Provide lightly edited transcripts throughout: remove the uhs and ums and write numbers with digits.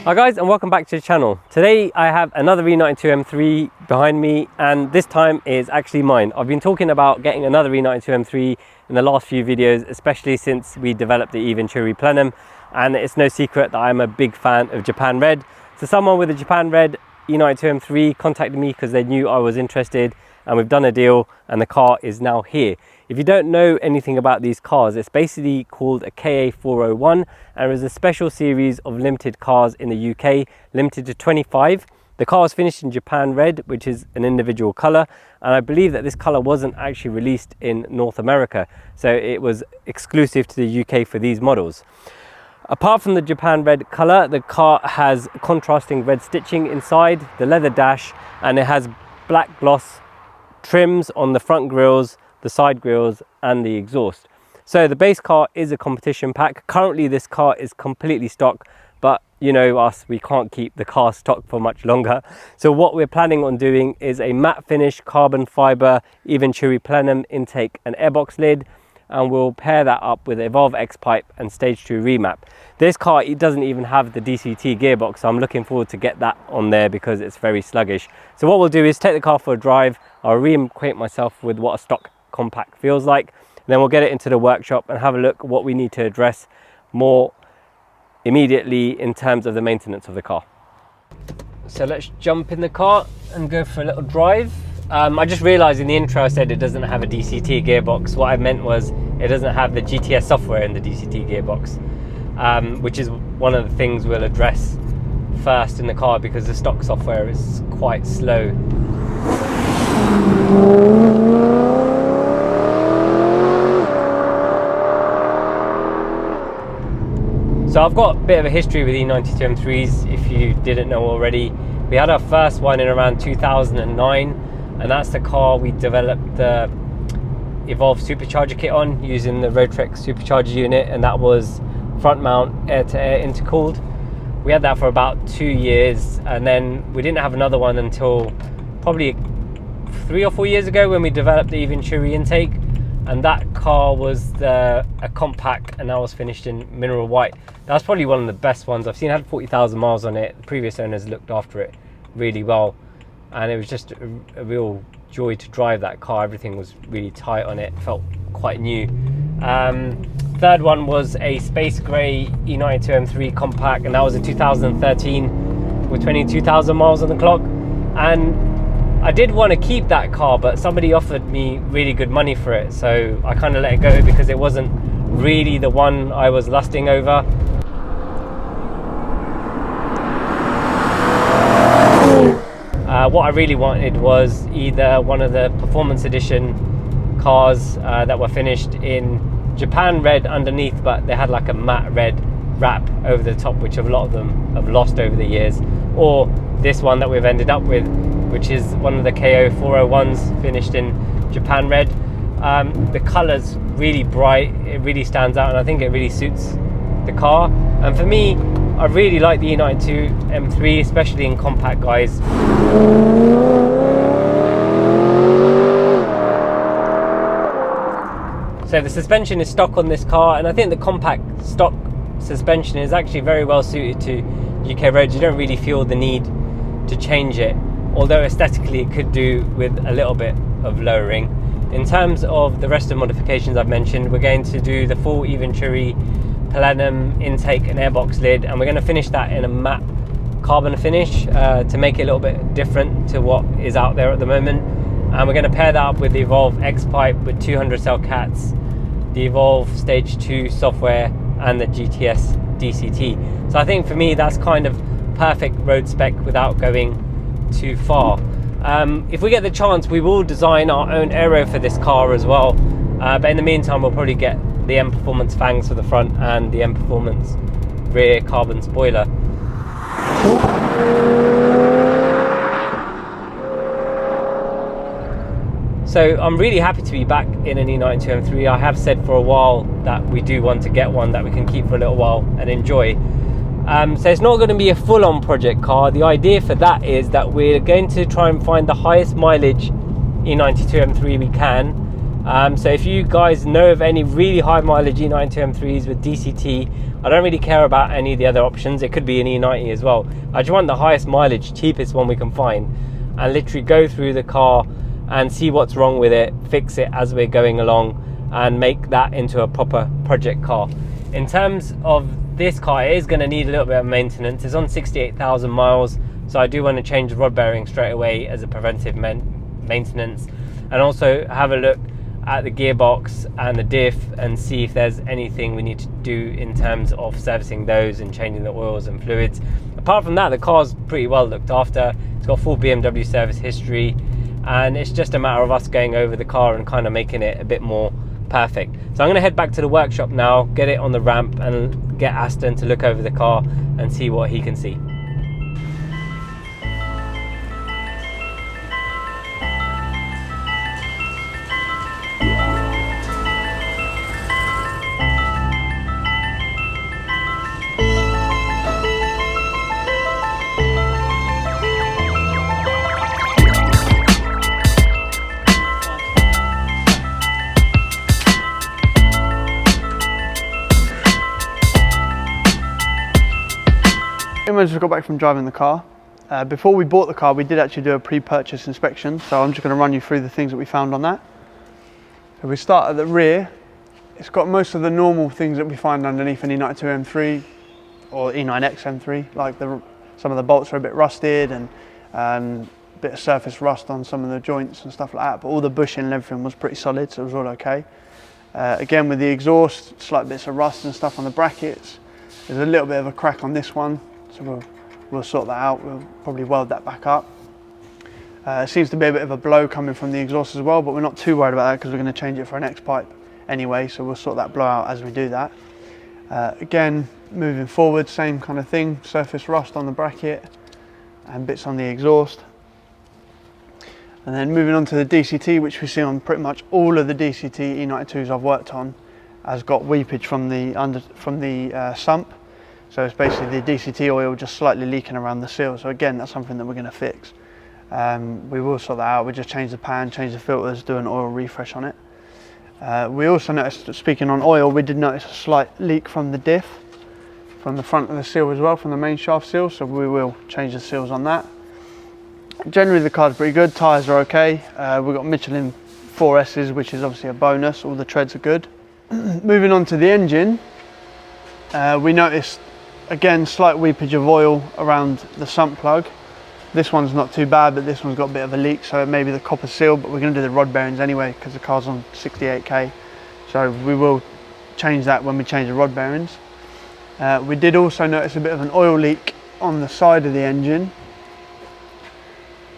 Hi guys, and welcome back to the channel. Today I have another E92 M3 behind me, and this time is actually mine. I've been talking about getting another E92 M3 in the last few videos, especially since we developed the E-Venturi Plenum, and it's no secret that I'm a big fan of Japan Red. So someone with a Japan Red E92 M3 contacted me because they knew I was interested, and we've done a deal and the car is now here. If you don't know anything about these cars, it's basically called a KA401, and is a special series of limited cars in the UK, limited to 25. The car was finished in Japan Red, which is an individual colour, and I believe that this colour wasn't actually released in North America, so it was exclusive to the UK for these models. Apart from the Japan Red colour, the car has contrasting red stitching inside, the leather dash, and it has black gloss trims on the front grills, the side grills and the exhaust. So the base car is a competition pack. Currently this car is completely stock, but you know us, we can't keep the car stock for much longer. So what we're planning on doing is a matte finish carbon fiber E-Venturi Plenum intake and airbox lid, and we'll pair that up with Evolve X pipe and stage 2 remap. This car, it doesn't even have the DCT gearbox, so I'm looking forward to get that on there because it's very sluggish. So what we'll do is take the car for a drive. I'll reacquaint myself with what a stock compact feels like, and then we'll get it into the workshop and have a look at what we need to address more immediately in terms of the maintenance of the car. So let's jump in the car and go for a little drive. I just realized in the intro I said it doesn't have a DCT gearbox. What I meant was it doesn't have the GTS software in the DCT gearbox, which is one of the things we'll address first in the car because the stock software is quite slow. So I've got a bit of a history with E92 M3s, if you didn't know already. We had our first one in around 2009, and that's the car we developed the Evolve supercharger kit on, using the Roadtrek supercharger unit, and that was front mount air-to-air intercooled. We had that for about 2 years, and then we didn't have another one until probably 3 or 4 years ago when we developed the E-Venturi intake, and that car was a compact, and that was finished in mineral white. That's probably one of the best ones I've seen. It had 40,000 miles on it. The previous owners looked after it really well, and it was just a real joy to drive that car. Everything was really tight on it, felt quite new. Third one was a space grey E92 M3 compact, and that was in 2013 with 22,000 miles on the clock. And I did want to keep that car, but somebody offered me really good money for it, so I kind of let it go because it wasn't really the one I was lusting over. What I really wanted was either one of the performance edition cars that were finished in Japan Red underneath, but they had like a matte red wrap over the top, which a lot of them have lost over the years, or this one that we've ended up with, which is one of the KA401s finished in Japan Red. The colour's really bright, it really stands out, and I think it really suits the car. And for me, I really like the E92 M3, especially in compact guys. So the suspension is stock on this car, and I think the compact stock suspension is actually very well suited to UK roads. You don't really feel the need to change it, although aesthetically it could do with a little bit of lowering. In terms of the rest of the modifications I've mentioned, we're going to do the full E-Venturi Plenum intake and airbox lid, and we're going to finish that in a matte carbon finish to make it a little bit different to what is out there at the moment. And we're going to pair that up with the Evolve X pipe with 200 cell cats, the Evolve stage 2 software and the GTS DCT. So I think for me that's kind of perfect road spec without going too far. If we get the chance, we will design our own aero for this car as well, but in the meantime we'll probably get the M Performance fangs for the front and the M Performance rear carbon spoiler. So I'm really happy to be back in an E92 M3. I have said for a while that we do want to get one that we can keep for a little while and enjoy. So it's not going to be a full-on project car. The idea for that is that we're going to try and find the highest mileage E92 M3 we can, So if you guys know of any really high mileage E92 M3s with DCT, I don't really care about any of the other options. It could be an E90 as well. I just want the highest mileage, cheapest one we can find, and literally go through the car and see what's wrong with it, fix it as we're going along, and make that into a proper project car. In terms of this car, it is going to need a little bit of maintenance. It's on 68,000 miles, so I do want to change the rod bearing straight away as a preventive maintenance, and also have a look at the gearbox and the diff and see if there's anything we need to do in terms of servicing those and changing the oils and fluids. Apart from that, the car's pretty well looked after. It's got full BMW service history, and it's just a matter of us going over the car and kind of making it a bit more perfect. So I'm going to head back to the workshop now, get it on the ramp, and get Aston to look over the car and see what he can see. Imran just got back from driving the car. Before we bought the car, we did actually do a pre-purchase inspection, so I'm just going to run you through the things that we found on that. So we start at the rear. It's got most of the normal things that we find underneath an E92 M3 or E9X M3, like some of the bolts are a bit rusted and a bit of surface rust on some of the joints and stuff like that, but all the bushing and everything was pretty solid, so it was all okay. Again, with the exhaust, slight bits of rust and stuff on the brackets. There's a little bit of a crack on this one, so we'll sort that out. We'll probably weld that back up. It seems to be a bit of a blow coming from the exhaust as well, but we're not too worried about that because we're going to change it for an X pipe anyway, so we'll sort that blow out as we do that. Again, moving forward, same kind of thing, surface rust on the bracket and bits on the exhaust. And then moving on to the DCT, which we see on pretty much all of the DCT E92s I've worked on, has got weepage from the sump. So it's basically the DCT oil just slightly leaking around the seal. So again, that's something that we're going to fix. We will sort that out. We just change the pan, change the filters, do an oil refresh on it. We also noticed, speaking on oil, we did notice a slight leak from the diff, from the front of the seal as well, from the main shaft seal. So we will change the seals on that. Generally, the car's pretty good. Tyres are okay. We've got Michelin 4S's, which is obviously a bonus. All the treads are good. Moving on to the engine, we noticed again slight weepage of oil around the sump plug. This one's not too bad, but this one's got a bit of a leak, so it may be the copper seal, but we're going to do the rod bearings anyway because the car's on 68k, so we will change that when we change the rod bearings. We did also notice a bit of an oil leak on the side of the engine.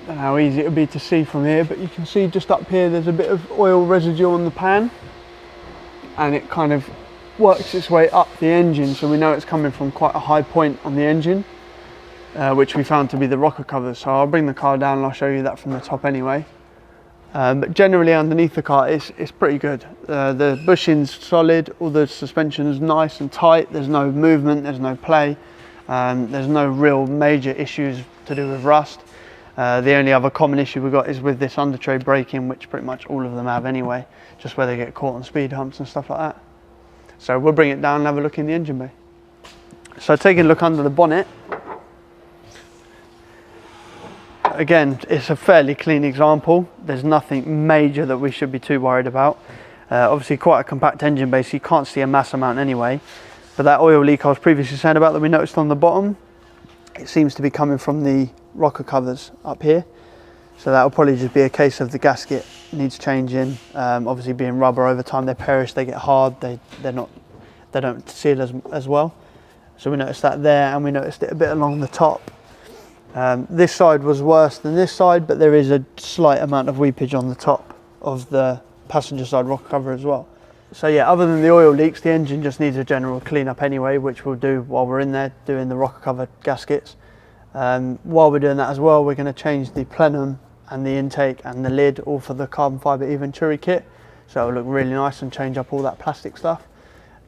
I don't know how easy it would be to see from here, but you can see just up here there's a bit of oil residue on the pan, and it kind of works its way up the engine, so we know it's coming from quite a high point on the engine, which we found to be the rocker covers. So I'll bring the car down and I'll show you that from the top anyway. But generally underneath the car it's pretty good. The bushing's solid, all the suspension's nice and tight, there's no movement, there's no play, there's no real major issues to do with rust. The only other common issue we've got is with this under tray braking, which pretty much all of them have anyway, just where they get caught on speed humps and stuff like that. So we'll bring it down and have a look in the engine bay. So taking a look under the bonnet, again, it's a fairly clean example. There's nothing major that we should be too worried about. Obviously quite a compact engine bay, so you can't see a mass amount anyway. But that oil leak I was previously saying about that we noticed on the bottom, it seems to be coming from the rocker covers up here. So that'll probably just be a case of the gasket needs changing. Obviously being rubber, over time they perish, they get hard, they don't seal as well. So we noticed that there, and we noticed it a bit along the top. This side was worse than this side, but there is a slight amount of weepage on the top of the passenger side rocker cover as well. So yeah, other than the oil leaks, the engine just needs a general clean up anyway, which we'll do while we're in there doing the rocker cover gaskets. While we're doing that as well, we're going to change the plenum and the intake and the lid, all for the carbon fibre E-Venturi kit, so it'll look really nice and change up all that plastic stuff,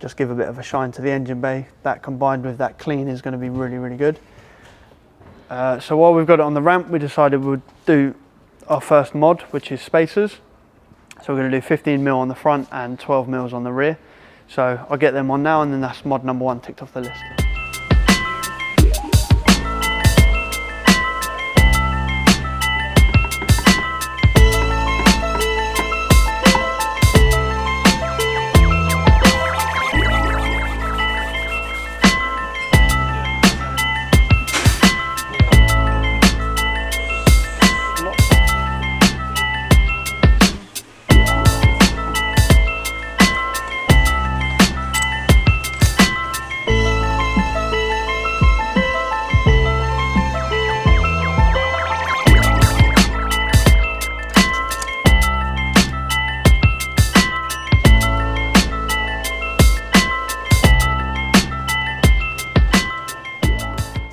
just give a bit of a shine to the engine bay. That combined with that clean is going to be really good. So while we've got it on the ramp, we decided we'd do our first mod, which is spacers. So we're going to do 15 mil on the front and 12 mils on the rear. So I'll get them on now, and then that's mod number 1 ticked off the list.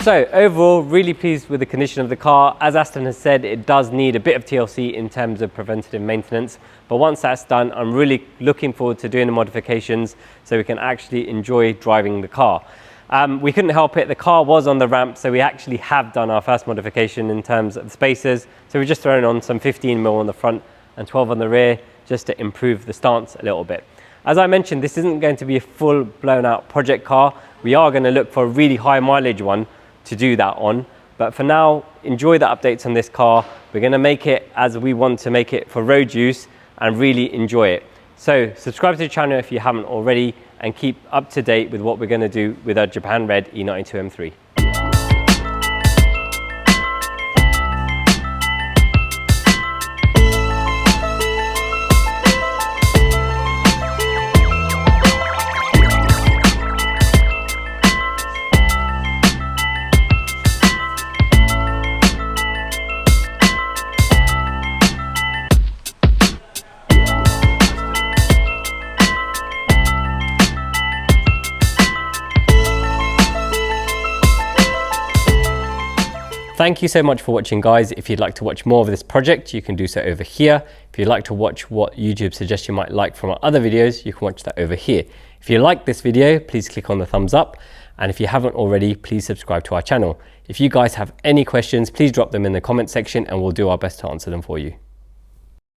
So overall, really pleased with the condition of the car. As Aston has said, it does need a bit of TLC in terms of preventative maintenance. But once that's done, I'm really looking forward to doing the modifications so we can actually enjoy driving the car. We couldn't help it. The car was on the ramp, so we actually have done our first modification in terms of the spacers. So we're just throwing on some 15 mil on the front and 12 on the rear just to improve the stance a little bit. As I mentioned, this isn't going to be a full blown out project car. We are going to look for a really high mileage one to do that on, but for now, enjoy the updates on this car. We're going to make it as we want to make it for road use and really enjoy it. So subscribe to the channel if you haven't already, and keep up to date with what we're going to do with our Japan Red E92 M3. Thank you so much for watching, guys. If you'd like to watch more of this project, you can do so over here. If you'd like to watch what YouTube suggests you might like from our other videos, you can watch that over here. If you like this video, please click on the thumbs up. And if you haven't already, please subscribe to our channel. If you guys have any questions, please drop them in the comment section and we'll do our best to answer them for you.